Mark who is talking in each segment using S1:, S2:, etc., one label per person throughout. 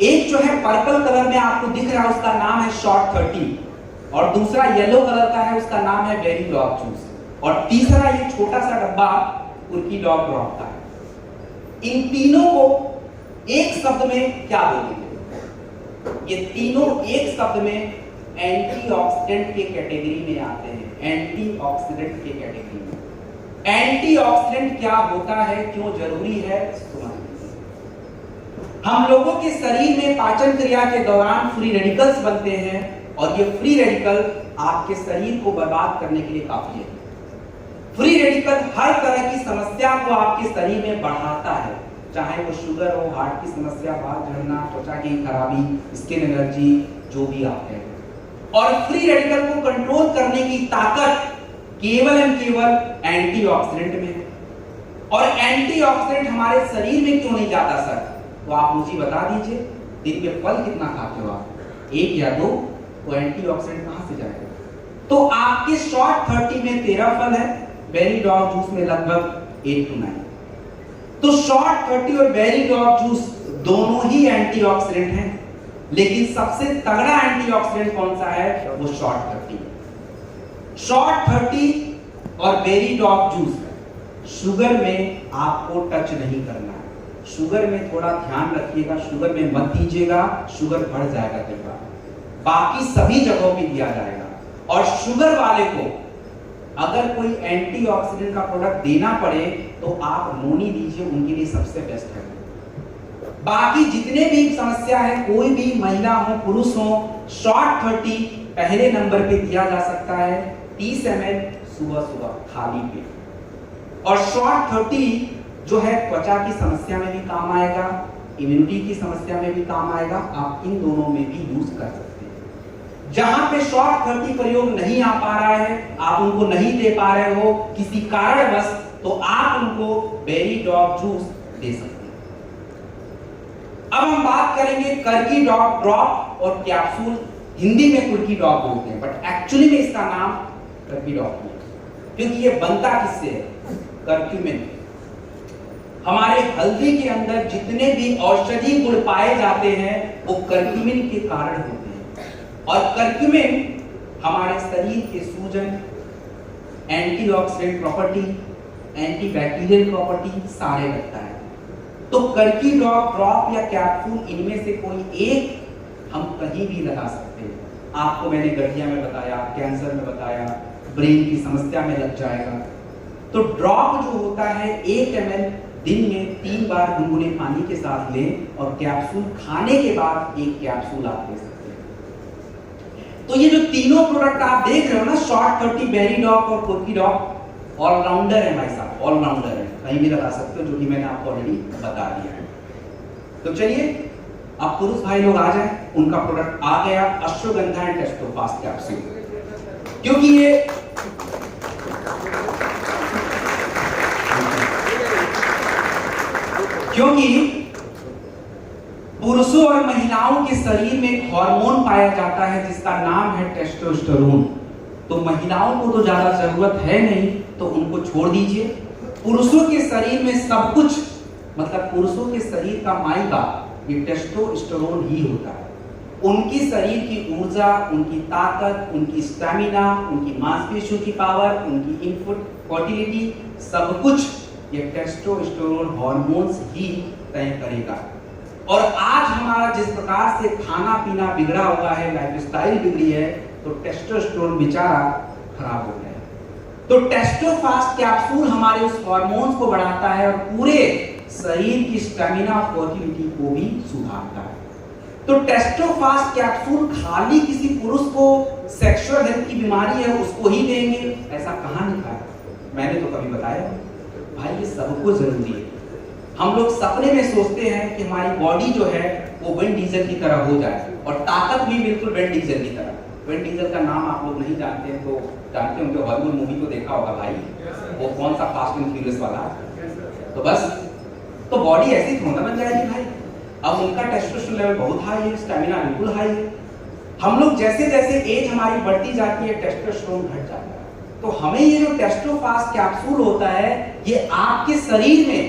S1: एक जो है पर्पल कलर में आपको दिख रहा है उसका नाम है शॉर्ट 30 और दूसरा येलो कलर का है उसका नाम है बेरी डॉग जूस और तीसरा ये छोटा सा डब्बा कुर्की डॉग ड्रॉप का है। इन तीनों को एक शब्द में क्या बोलेंगे? ये तीनों एक शब्द में एंटीऑक्सीडेंट के कैटेगरी में आते हैं। एंटीऑक्सीडेंट के कैटेगरी में। एंटीऑक्सीडेंट क्या होता है, क्यों जरूरी है, समझ लीजिए। हम लोगों के शरीर में पाचन क्रिया के दौरान फ्री रेडिकल्स बनते हैं और ये फ्री रेडिकल आपके शरीर को बर्बाद करने के लिए काफी है। फ्री रेडिकल हर तरह की समस्या को आपके शरीर में बढ़ाता है, चाहे वो शुगर हो, हार्ट की समस्या, बाल झड़ना, त्वचा की खराबी, स्किन एलर्जी, जो भी आप हैं। और फ्री रेडिकल को कंट्रोल करने की ताकत केवल एंड केवल एंटीऑक्सीडेंट में है। और एंटीऑक्सीडेंट हमारे शरीर में क्यों नहीं जाता सर? तो आप मुझे बता दीजिए, दिन में फल कितना खाते हो आप, 1 या 2, तो एंटीऑक्सीडेंट कहां से जाएगा? तो आपके शॉर्ट 30 में 13 फल है, बेरी डॉग जूस में लगभग 8 to 9। तो शॉर्ट 30 और बेरी डॉग जूस दोनों ही एंटीऑक्सीडेंट हैं, लेकिन सबसे तगड़ा एंटीऑक्सीडेंट कौन सा है? वो शॉर्ट 30। शॉर्ट 30 और बेरी डॉग जूस शुगर में आपको टच नहीं करना है। शुगर में थोड़ा ध्यान रखिएगा, शुगर में मत दीजिएगा, शुगर बढ़ जाएगा कई बार। बाकी सभी जगहों पे दिया जाएगा। और शुगर वाले को अगर कोई एंटीऑक्सीडेंट का प्रोडक्ट देना पड़े तो आप नोनी दीजिए, उनके लिए सबसे बेस्ट है। बाकी जितने भी समस्या है, कोई भी महिला हो पुरुष हो, शॉर्ट 30 पहले नंबर पे दिया जा सकता है, 30 ml सुबह सुबह खाली पेट। और शॉर्ट 30 जो है त्वचा की समस्या में भी काम आएगा, इम्यूनिटी की समस्या में भी काम आएगा, आप इन दोनों में भी यूज कर सकते हैं। जहां पे शॉर्ट 30 प्रयोग नहीं आ पा रहा है, आप उनको नहीं दे पा रहे हो किसी कारणवश, तो आप उनको बेरी डॉग जूस दे सकते हैं। अब हम बात करेंगे कुर्की डॉग ड्रॉप और कैप्सूल। हिंदी में कुर्की डॉग बोलते हैं, बट एक्चुअली में इसका नाम कुर्की डॉग है, क्योंकि ये बनता किससे है? कर्क्यूमिन। हमारे हल्दी के अंदर जितने भी औषधि गुण पाए जाते हैं वो कर्क्यूमिन के कारण होते हैं। और कर्क्यूमिन हमारे शरीर के सूजन, एंटीऑक्सीडेंट प्रॉपर्टी, एंटीबैक्टीरियल प्रॉपर्टी सारे रखता है। तो कुर्की डॉग ड्रॉप या कैप्सूल, इनमें से कोई एक हम कहीं भी लगा सकते हैं। आपको मैंने गठिया में बताया, कैंसर में बताया, ब्रेन की समस्या में लग जाएगा। तो ड्रॉप जो होता है 1 ml दिन में 3 बार गुनगुने पानी के साथ लें और कैप्सूल खाने के बाद 1 कैप्सूल आप ले सकते हैं। तो ये जो तीनों प्रोडक्ट आप देख रहे हो ना, शॉर्ट 30, बेरी डॉग और कुर्की डॉग, ऑलराउंडर है भाई साहब, ऑलराउंडर है, कहीं भी लगा सकते हो, जो कि मैंने आपको ऑलरेडी बता दिया है। तो चलिए अब पुरुष भाई लोग आ जाए, उनका प्रोडक्ट आ गया, अश्वगंधा एंड टेस्टोफास्ट कैप्सूल। क्योंकि ये पुरुषों और महिलाओं के शरीर में एक हार्मोन पाया जाता है जिसका नाम है टेस्टोस्टेरोन। तो महिलाओं को तो ज्यादा जरूरत है नहीं, तो उनको छोड़ दीजिए। पुरुषों के शरीर में सब कुछ, मतलब पुरुषों के शरीर का माई बाप ये टेस्टोस्टेरोन ही होता है। उनकी शरीर की ऊर्जा, उनकी ताकत, उनकी स्टैमिना, उनकी मांसपेशियों की पावर, उनकी इनपुट फर्टिलिटी, सब कुछ ये टेस्टोस्टेरोन हार्मोन्स ही तय करेगा। और आज हमारा जिस प्रकार से खाना पीना बिगड़ा हुआ है, लाइफस्टाइल बिगड़ी है, तो टेस्टोस्टेरोन बेचारा खराब हो गया है। तो टेस्टोफास्ट कैप्सूल हमारे उस हार्मोन्स को बढ़ाता है और पूरे शरीर की स्टैमिना और फर्टिलिटी को भी सुधारता है। तो टेस्टोफास्ट कैप्सूल खाली किसी पुरुष को सेक्सुअल हेल्थ की बीमारी है उसको ही देंगे, ऐसा कहां लिखा है? मैंने तो कभी बताया भाई, ये सबको जरूरी है। हम लोग सपने में सोचते हैं कि हमारी बॉडी जो है वो विन डीजल की तरह हो जाए, और ताकत भी बिल्कुल विन डीजल की तरह। विन डीजल का नाम आप लोग नहीं जानते हैं तो जानते होंगे, हॉलीवुड मूवी तो देखा होगा भाई, वो कौन सा फास्ट एंड फ्यूरियस वाला। तो बस, तो बॉडी ऐसी थोड़ा बन जाएगी भाई। अब उनका टेस्टोस्टेरोन लेवल बहुत हाई है, स्टैमिना बिल्कुल हाई है। हम लोग जैसे जैसे एज हमारी बढ़ती जाती है, टेस्टोस्टेरोन घट जाता है। तो हमें ये जो टेस्टोफास्ट कैप्सूल होता है, ये आपके शरीर में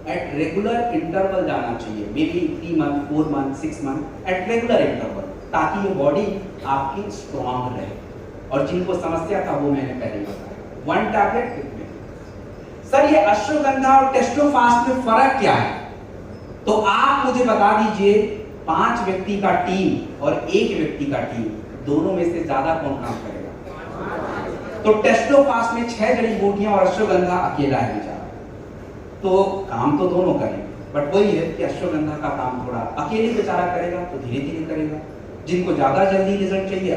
S1: एट रेगुलर इंटरवल जाना चाहिए, may be 3 month, 4 month, 6 month at regular interval, ताकि ये बॉडी आपकी स्ट्रॉन्ग रहे। और जिनको समस्या था वो मैंने पहले बताया। 1 टैबलेट कितने? सर ये अश्वगंधा और टेस्टोफास्ट में फर्क क्या है? तो आप मुझे बता दीजिए, 5 व्यक्ति का टीम और 1 व्यक्ति का टीम, दोनों में से ज्यादा कौन काम करेगा? तो टेस्टोफास्ट में 6 जड़ी बूटियां और अश्वगंधा अकेला है बेचारा, तो काम तो दोनों करेंगे, बट वही है कि अश्वगंधा का काम थोड़ा अकेले बेचारा करेगा तो धीरे धीरे करेगा। जिनको ज्यादा जल्दी रिजल्ट चाहिए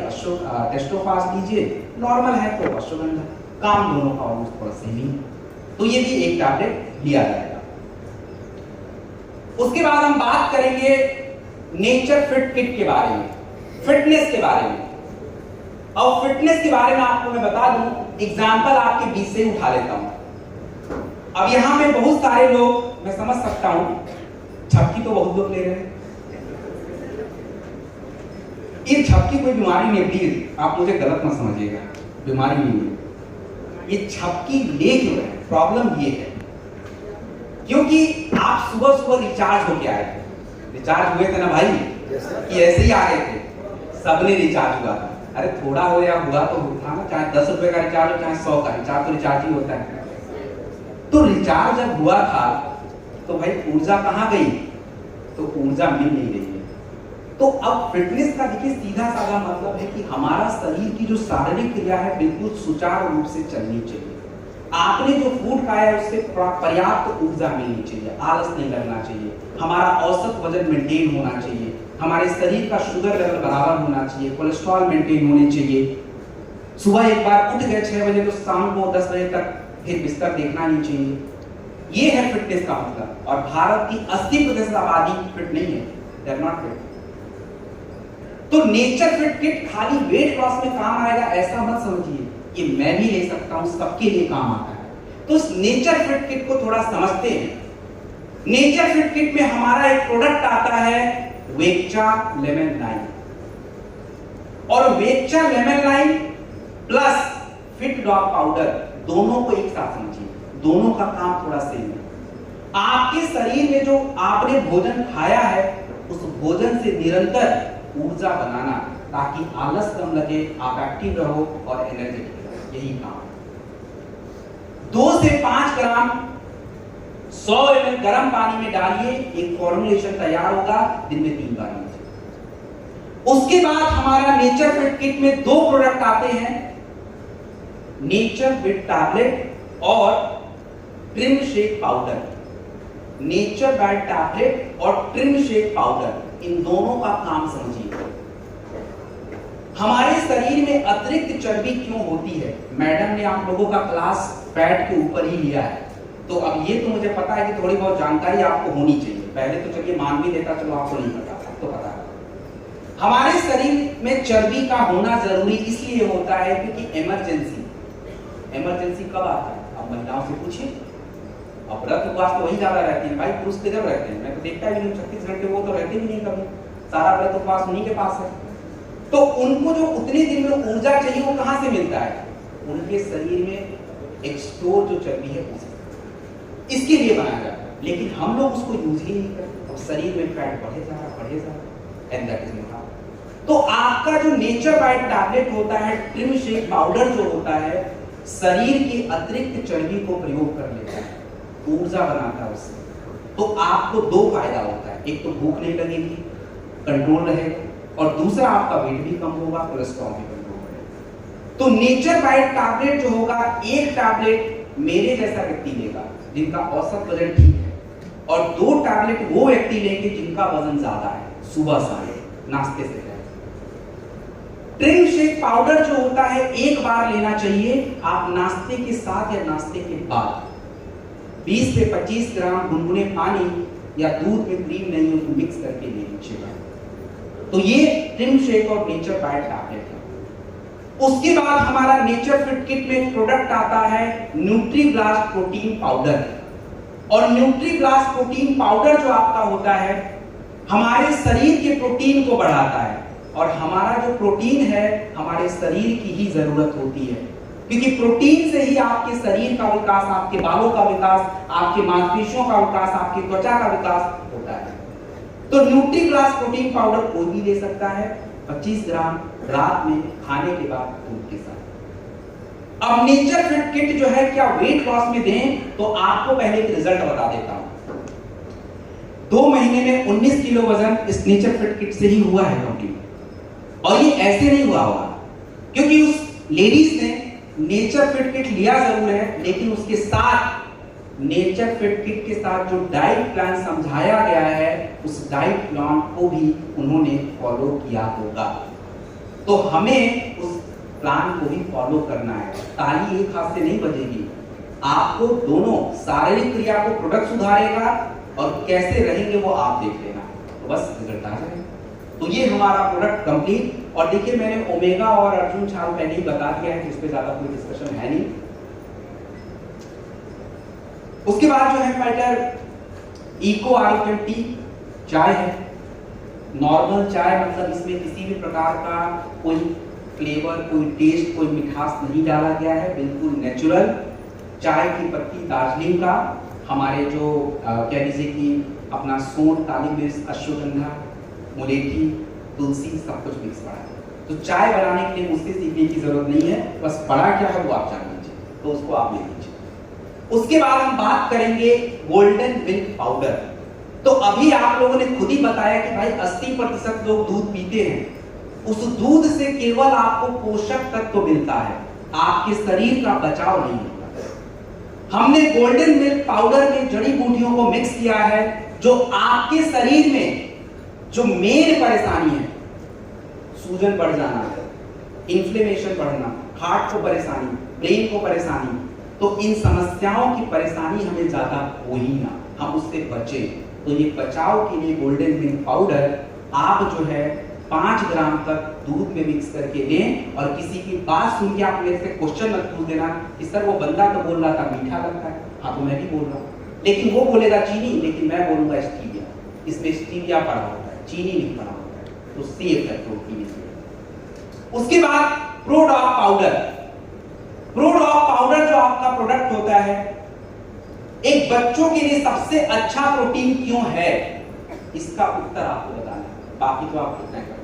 S1: टेस्टोफास्ट लीजिए, नॉर्मल है तो अश्वगंधा, काम दोनों का ऑलमोस्ट थोड़ा सेम ही है। तो ये भी 1 टैबलेट लिया जाएगा। उसके बाद हम बात करेंगे नेचर फिट किट के बारे में, फिटनेस के बारे में। और फिटनेस के बारे में आपको मैं बता दूं, एग्जांपल आपके बीच से उठा लेता हूं। अब यहां पे बहुत सारे लोग, मैं समझ सकता हूं, झपकी तो बहुत लोग ले रहे हैं। ये झपकी कोई बीमारी नहीं, प्लीज आप मुझे गलत मत समझिएगा, बीमारी नहीं है। ये झपकी ले क्यों रहे हैं? प्रॉब्लम ये है क्योंकि आप सुबह सुबह रिचार्ज होके आए थे, रिचार्ज हुए थे ना भाई, कि ऐसे ही आ गए थे, सबने रिचार्ज हुआ था। अरे थोड़ा हो या हुआ तो था ना, चाहे 10 रुपए का रिचार्ज हो चाहे 100 का रिचार्ज, तो रिचार्ज ही होता है। तो रिचार्ज जब हुआ था तो भाई ऊर्जा कहां गई? तो ऊर्जा मिल नहीं रही है। तो अब फिटनेस का देखिए सीधा साधा मतलब है कि हमारा शरीर की जो शारीरिक क्रिया है बिल्कुल सुचारू रूप से चलनी चाहिए। आपने जो फूड खाया है उससे पर्याप्त ऊर्जा मिलनी चाहिए, आलस नहीं लगना चाहिए, हमारा औसत वजन मेंटेन होना चाहिए, हमारे शरीर का शुगर लेवल बराबर होना चाहिए, कोलेस्ट्रॉल मेंटेन होने चाहिए। सुबह एक बार उठ गए 6 बजे तो शाम को 10 बजे तक फिर बिस्तर देखना नहीं चाहिए। ये है फिटनेस का मतलब। और भारत की 80% आबादी फिट नहीं है, दे आर नॉट फिट। तो नेचर फिट किट खाली वेट लॉस में काम आएगा ऐसा मत समझिए, ये मैं भी ले सकता हूं, सबके लिए काम आता है। तो इस नेचर फिट किट को थोड़ा समझते हैं। नेचर फिट किट में हमारा एक प्रोडक्ट आता है वेक्चा लेमन लाइन, और वेक्चा lemon line plus fit dog powder, दोनों को एक साथ समझिए, दोनों का काम थोड़ा सेम है। आपके शरीर में जो आपने भोजन खाया है उस भोजन से निरंतर ऊर्जा बनाना, ताकि आलस कम लगे, आप एक्टिव रहो और एनर्जेटिक रहो, यही काम। 2 से 5 ग्राम 100 ml गर्म पानी में डालिए, एक फॉर्मुलेशन तैयार होगा, दिन में 3 बार लीजिए। उसके बाद हमारा नेचर फिट किट में 2 प्रोडक्ट आते हैं, नेचर फिट टैबलेट और trim shake powder. Nature fit tablet और ट्रिम शेक पाउडर, इन दोनों का काम समझिए। हमारे शरीर में अतिरिक्त चर्बी क्यों होती है? मैडम ने आप लोगों का क्लास फैट के ऊपर ही लिया है, तो अब ये तो मुझे पता है कि थोड़ी बहुत जानकारी आपको होनी चाहिए। पहले तो चलिए मान भी देता, चलो आपको नहीं पता, तो पता है। हमारे शरीर में चर्बी का होना जरूरी इसलिए होता है क्योंकि इमरजेंसी कब आता है? अब महिलाओं से पूछिए, अब व्रत उपवास तो वही ज्यादा रहती है भाई, पुरुष किधर रहते हैं? मैं तो देखता भी नहीं, 36 घंटे वो तो रहते भी नहीं कभी, सारा व्रत उपवास उन्हीं के पास है। तो उनको जो उतने दिन में ऊर्जा चाहिए वो कहां से मिलता है? उनके शरीर में एक स्टोर जो चर्बी है उसे, इसके लिए बनाया जाता है, लेकिन हम लोग उसको यूज ही नहीं करते, और शरीर में फैट बढ़े जा रहा, एंड दैट इज नॉट। तो आपका जो नेचर बाइट टैबलेट होता है, ट्रिम शेक पाउडर जो होता है, शरीर की अतिरिक्त चर्बी को प्रयोग कर लेता है, ऊर्जा बनाता है उससे। तो आपको 2 फायदा होता है, एक तो भूख नहीं लगेगी, कंट्रोल रहेगा, और दूसरा आपका वेट भी कम होगा, कोलेस्ट्रॉल भी कंट्रोल रहेगा। तो नेचर बाइट टैबलेट जो होगा, एक टैबलेट मेरे जैसा व्यक्ति लेगा जिनका औसत वजन ठीक है, और 2 टैबलेट वो व्यक्ति लेंगे जिनका वजन ज्यादा है, सुबह शाम नाश्ते से पहले। ट्रिम शेक पाउडर जो होता है 1 बार लेना चाहिए, आप नाश्ते के साथ या नाश्ते के बाद 20 से 25 ग्राम गुनगुने पानी या दूध में क्रीम नहीं हो तो मिक्स करके ले लीजिएगा। तो ये ट्रिम शेक और नेचर बाइट टैबलेट है। उसके बाद हमारा नेचर फिट किट में प्रोडक्ट आता है न्यूट्रीब्लास्ट प्रोटीन पाउडर, और न्यूट्रीब्लास्ट प्रोटीन पाउडर जो आपका होता है हमारे शरीर के प्रोटीन को बढ़ाता है, और हमारा जो प्रोटीन है हमारे शरीर की ही जरूरत होती है। क्योंकि प्रोटीन से ही आपके शरीर का विकास, आपके बालों का विकास, आपके मांसपेशियों का विकास, आपकी त्वचा का विकास होता है। तो न्यूट्रीग्लास प्रोटीन पाउडर कोई भी ले सकता है, 25 ग्राम रात में खाने के बाद दूध के साथ। अब नेचर फिट किट जो है क्या वेट लॉस में दें, तो आपको पहले एक रिजल्ट बता देता हूं। 2 महीने में 19 किलो वजन इस नेचर फिट किट से ही हुआ है कंप्लीट। और ये ऐसे नहीं हुआ होगा, क्योंकि उस लेडीज ने नेचर फिट किट लिया जरूर है, लेकिन उसके साथ नेचर फिट किट के साथ जो डाइट प्लान समझाया गया है, उस डाइट प्लान को भी उन्होंने फॉलो किया होगा। तो हमें उस प्लान को भी फॉलो करना है। ताली एक हाथ से नहीं बजेगी, आपको दोनों शारीरिक क्रिया को प्रोडक्ट सुधारेगा और कैसे रहेंगे वो आप देख लेना। तो बस रिजल्ट आ जाएगा। तो ये हमारा प्रोडक्ट कंप्लीट। और देखिए मैंने ओमेगा और अर्जुन छाल पहले ही बता दिया है, इस पे ज्यादा कोई डिस्कशन है नहीं। उसके बाद जो है फाइटर इको R20 चाय है। नॉर्मल चाय मतलब इसमें किसी भी प्रकार का कोई फ्लेवर, कोई टेस्ट, कोई मिठास नहीं डाला गया है, बिल्कुल नेचुरल चाय की पत्ती, दार्जिलिंग का, हमारे जो कह लीजिए कि अपना सोंठ, काली मिर्च, अश्वगंधा, मुलेठी, तुलसी सब कुछ मिक्स पड़ा है। तो चाय बनाने के लिए मुझसे सीखने की जरूरत नहीं है, बस पड़ा क्या है वो आप जान लीजिए, तो उसको आप ले लीजिए। उसके बाद हम बात करेंगे गोल्डन मिल्क पाउडर। तो अभी आप लोगों ने खुद ही बताया कि भाई 80% लोग दूध पीते हैं। उस दूध से केवल आपको पोषक तत्व मिलता है, आपके शरीर का बचाव नहीं होता। हमने गोल्डन मिल्क पाउडर में जड़ी बूटियों को मिक्स किया है, जो आपके शरीर में जो मेन परेशानी है, सूजन बढ़ जाना, इन्फ्लेमेशन बढ़ना, हार्ट को परेशानी, ब्रेन को परेशानी, तो इन समस्याओं की परेशानी हमें ज्यादा हो ही ना, हम उससे बचे। तो ये बचाव के लिए गोल्डन मिल्क पाउडर आप जो है 5 ग्राम तक दूध में मिक्स करके लें। और किसी की बात सुन के आप मेरे से क्वेश्चन मत पूछ देना कि सर वो बंदा तो बोल रहा था मीठा लगता है। हाँ तो मैं भी बोल रहा हूँ, लेकिन वो बोलेगा चीनी, लेकिन मैं बोलूंगा स्टीविया। इसमें स्टीविया पड़ा होता है, चीनी नहीं पड़ा होता है, तो सेफ है प्रोटीन इसमें। उसके बाद प्रोडॉक पाउडर। प्रोडॉक पाउडर जो आपका प्रोडक्ट होता है, एक बच्चों के लिए सबसे अच्छा प्रोटीन क्यों है, इसका उत्तर आपको बताना है, बाकी तो आप कितना करेंगे।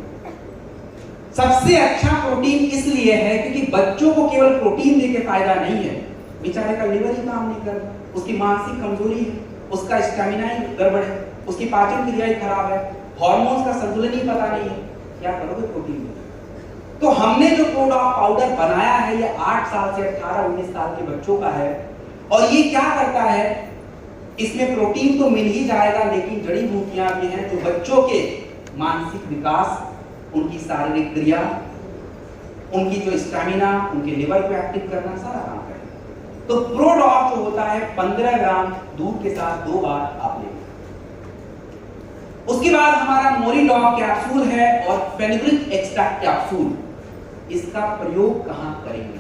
S1: सबसे अच्छा प्रोटीन इसलिए है क्योंकि बच्चों को केवल प्रोटीन देके फायदा नहीं है, बेचारे का लिवर ही काम नहीं कर रहा, उसकी मानसिक कमजोरी है, उसका स्टेमिना ही गड़बड़ है, उसकी पाचन क्रिया ही खराब है, हार्मोन्स का संतुलन ही पता नहीं है, क्या करोगे प्रोटीन? तो हमने जो प्रोडॉक पाउडर बनाया है ये 8 साल से 18-19 साल के बच्चों का है। और ये क्या करता है, इसमें प्रोटीन तो मिल ही जाएगा, लेकिन जड़ी बूटियां भी हैं जो बच्चों के मानसिक विकास, उनकी शारीरिक क्रिया, उनकी जो स्टैमिना, उनके लिवर को एक्टिव करना, सारा काम करेगा। तो प्रोडॉक जो होता है 15 ग्राम दूध के साथ 2 बार आप लें। उसके बाद हमारा मोरीडॉक कैप्सूल है और फेनुग्रीक एक्सट्रैक्ट कैप्सूल। इसका प्रयोग कहां करेंगे?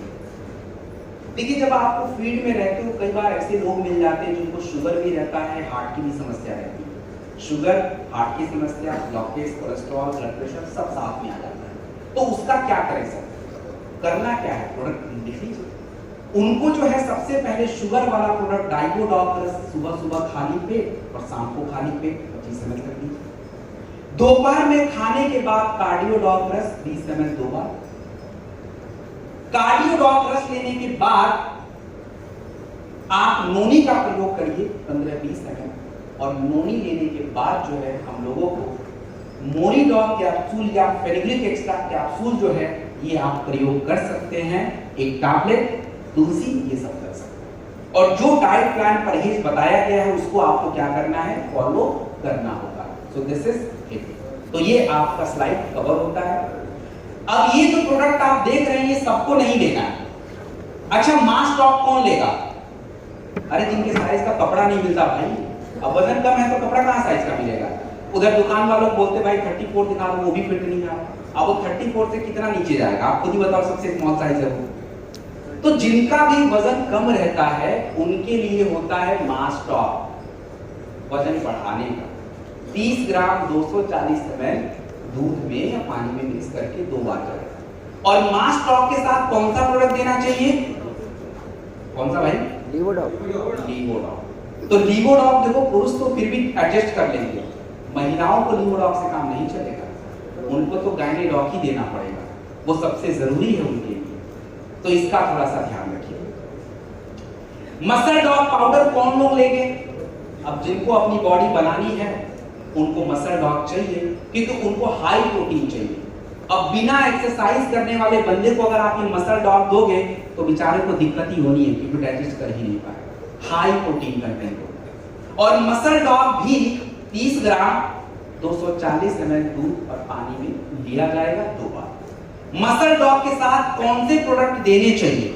S1: देखिए जब आपको फील्ड में रहते हो, कई बार ऐसे लोग मिल जाते हैं जिनको शुगर भी रहता है, हार्ट की भी समस्या रहती है। शुगर, हार्ट की समस्या, ब्लॉकेज, कोलेस्ट्रॉल, ब्लड प्रेशर सब साथ में आ जाता है। तो उसका क्या करें सर? करना क्या है? प्रोडक्ट लिख लीजिए। उनको जो है सबसे पहले शुगर वाला प्रोडक्ट डाइगोडॉक्टर्स सुबह सुबह खाली पेट और शाम को खाली पेट 25 ml कर लीजिए। दोपहर में खाने के बाद कार्डियोडॉक्टर्स 20 ml 2 बार। कार्डियोडॉक्टर्स लेने के बाद आप नोनी का प्रयोग करिए 15-20 ml। और नोनी लेने के बाद जो है हम लोगों को मोरीडॉक कैप्सूल या फेनुग्रीक एक्सट्रैक्ट कैप्सूल जो है ये आप प्रयोग कर सकते हैं। एक टैबलेट, तुलसी, ये सब कर सकते हैं। और जो डाइट प्लान परहेज बताया गया है उसको आपको क्या करना है? फॉलो करना होगा। So this is it. तो ये आपका स्लाइड कवर होता है। अब ये जो प्रोडक्ट आप देख रहे हैं ये सबको नहीं लेना है। अच्छा, मास स्टॉक कौन लेगा? अरे जिनके साइज का कपड़ा नहीं मिलता भाई, अब वजन कम है तो कपड़ा कहां साइज का मिलेगा? उधर दुकान वालों बोलते भाई 34 दिखा दो, वो भी फिट नहीं आ रहा। अब वो 34 से कितना नीचे जाएगा? आप खुद ही बताओ, सबसे स्मॉल साइज है वो। तो जिनका भी वजन कम रहता है उनके लिए होता है मास स्टॉक, वजन बढ़ाने का। 30 ग्राम 240 ml दूध में या पानी में मिक्स करके 2 बार करें। और मास स्टॉक के साथ कौन सा प्रोडक्ट देना चाहिए? कौन सा भाई? लीवोडॉक। तो लीवोडॉक देखो, पुरुष तो फिर भी एडजस्ट कर लेंगे, महिलाओं को लीवोडॉक से काम नहीं चलेगा, उनको तो गायनेडॉक ही देना पड़ेगा, वो सबसे जरूरी है उनके लिए। तो इसका थोड़ा सा ध्यान रखिए। मसल डॉग पाउडर कौन लोग लेंगे? अब जिनको अपनी बॉडी बनानी है उनको मसल डॉग चाहिए, क्योंकि उनको हाई प्रोटीन चाहिए। अब बिना एक्सरसाइज करने वाले बंदे को अगर आप ये मसल डॉग दोगे तो बेचारे को दिक्कत ही होनी है, क्योंकि डाइजेस्ट कर ही नहीं पाएगा, हाई प्रोटीन कंटेंट होगा। और मसल डॉग भी 30 ग्राम 240 ml दूध और पानी में लिया जाएगा 2 बार। मसल डॉग के साथ कौन से प्रोडक्ट देने चाहिए?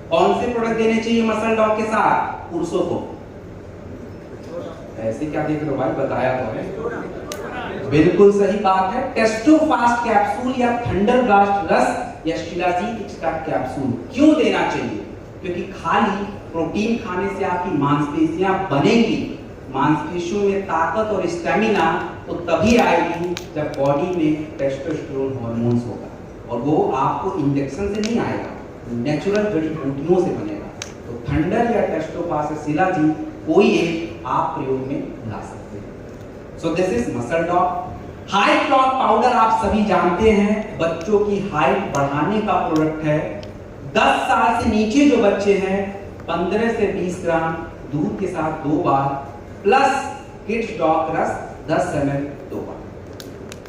S1: कौन से प्रोडक्ट देने चाहिए मसल डॉग के साथ पुरुषों को? ऐसे क्या देख रहे हो भाई, बताया तो है, बिल्कुल सही बात है। टेस्टोफास्ट कैप्सूल या थंडरगास्ट रस या शिलाजीत एक्सट्रैक्ट कैप्सूल क्यों देना चाहिए? क्योंकि खाली प्रोटीन खाने से आपकी मांसपेशियां बनेंगी, मांसपेशियों में ताकत और स्टेमिना तो तभी आएगी जब बॉडी में टेस्टोस्टेरोन हार्मोन्स होगा, और वो आपको इंजेक्शन से नहीं आएगा, नेचुरल जड़ी बूटियों से बनेगा। तो थंडर या टेस्टोफास्ट या शिलाजीत कोई एक आप प्रयोग में ला सकते हैं। So this is muscle dog. Height dog powder आप सभी जानते हैं, बच्चों की हाइट बढ़ाने का प्रोडक्ट है। 10 साल से नीचे जो बच्चे हैं 15 से 20 ग्राम दूध के साथ 2 बार प्लस किड्स डॉग रस 10 ml 2 बार।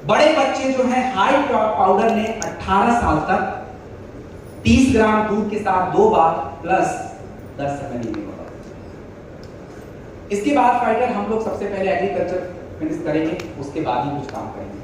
S1: बड़े बच्चे जो हैं हाइट डॉग पाउडर ने 18 साल तक 30 ग्राम दूध के साथ 2 बार प्लस 10 ml लेंगे। इसके बाद फाइटर हम लोग सबसे पहले एग्रीकल्चर फिनिश करेंगे, उसके बाद ही कुछ काम करेंगे।